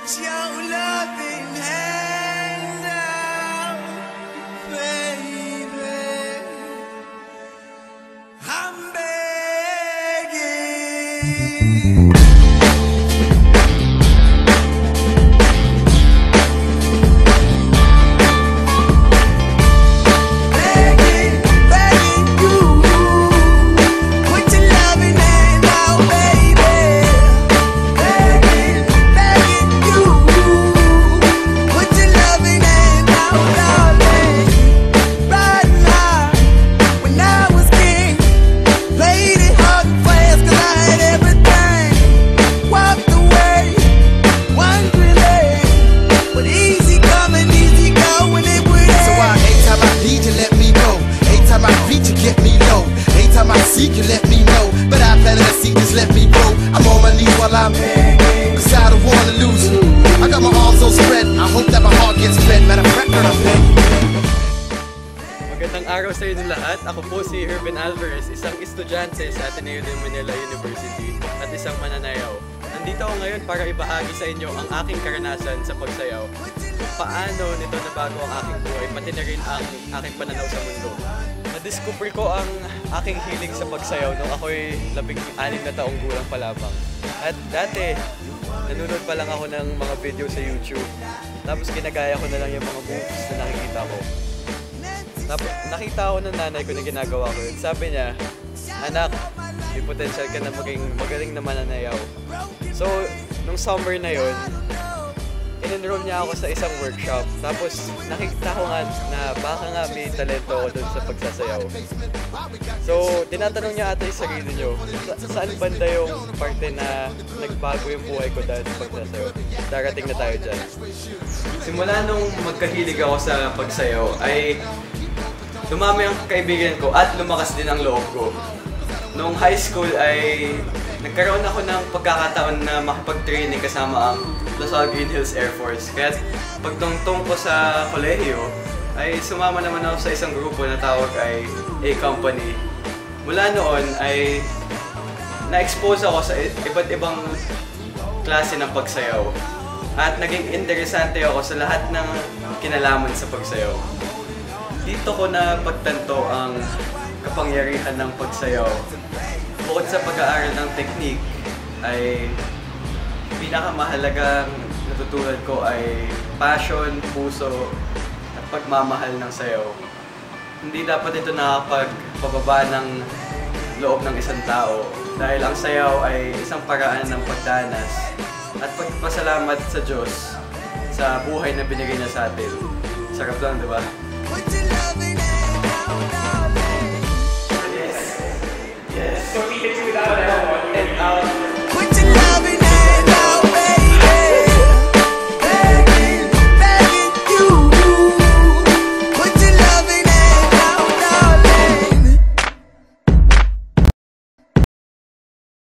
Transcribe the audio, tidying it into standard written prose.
Put your loving hand out, baby. I'm begging. You let me know, but I better not see, just let me go. I'm on my knees while I'm begging, cause I don't wanna lose you. I got my arms all spread, I hope that my heart gets fed. Matter of fact, I'm begging. Magandang araw sa inyo lahat. Ako po si Hervin Alvarez, isang estudyante sa Ateneo de Manila University at isang mananayaw. Nandito ako ngayon para ibahagi sa inyo ang aking karanasan sa pagsayaw. Kung paano nito nabago ang aking buhay, pati na rin ang aking pananaw sa mundo. Na-discover ko ang aking hiling sa pagsayaw nung ako'y 16 na taong gulang pa lamang. At dati, nanonood pa lang ako ng mga video sa YouTube. Tapos ginagaya ko na lang yung mga moves na nakikita ko. Tapos nakita ko ng nanay ko na ginagawa ko yun. Sabi niya, anak, may potential ka na maging magaling na mananayaw. So, nung summer na yun, in-enroll niya ako sa isang workshop. Tapos nakita ko nga na baka nga may talento ako dun sa pagsasayaw. So, tinatanong niya ata yung sarili niyo, saan banda yung parte na nagbago yung buhay ko dahil sa pagsasayaw? Darating na tayo dyan. Simula nung magkahilig ako sa pagsayaw ay dumami ang kaibigan ko at lumakas din ang loob ko. Nung high school ay nagkaroon ako ng pagkakataon na makipag-training kasama ang Lasal Green Hills Air Force. Kaya pagtungtong ko sa kolehiyo ay sumama naman ako sa isang grupo na tawag ay A-Company. Mula noon ay na-expose ako sa iba't ibang klase ng pagsayaw. At naging interesante ako sa lahat ng kinalaman sa pagsayaw. Dito ko na pagtanto ang kapangyarihan ng pagsayaw. Bukod sa pag-aaral ng technique, ay pinakamahalagang natutunan ko ay passion, puso, at pagmamahal ng sayaw. Hindi dapat ito nakapagpababa ng loob ng isang tao dahil ang sayaw ay isang paraan ng pagdanas at pagpasalamat sa Diyos sa buhay na binigay niya sa atin. Sarap lang, di ba?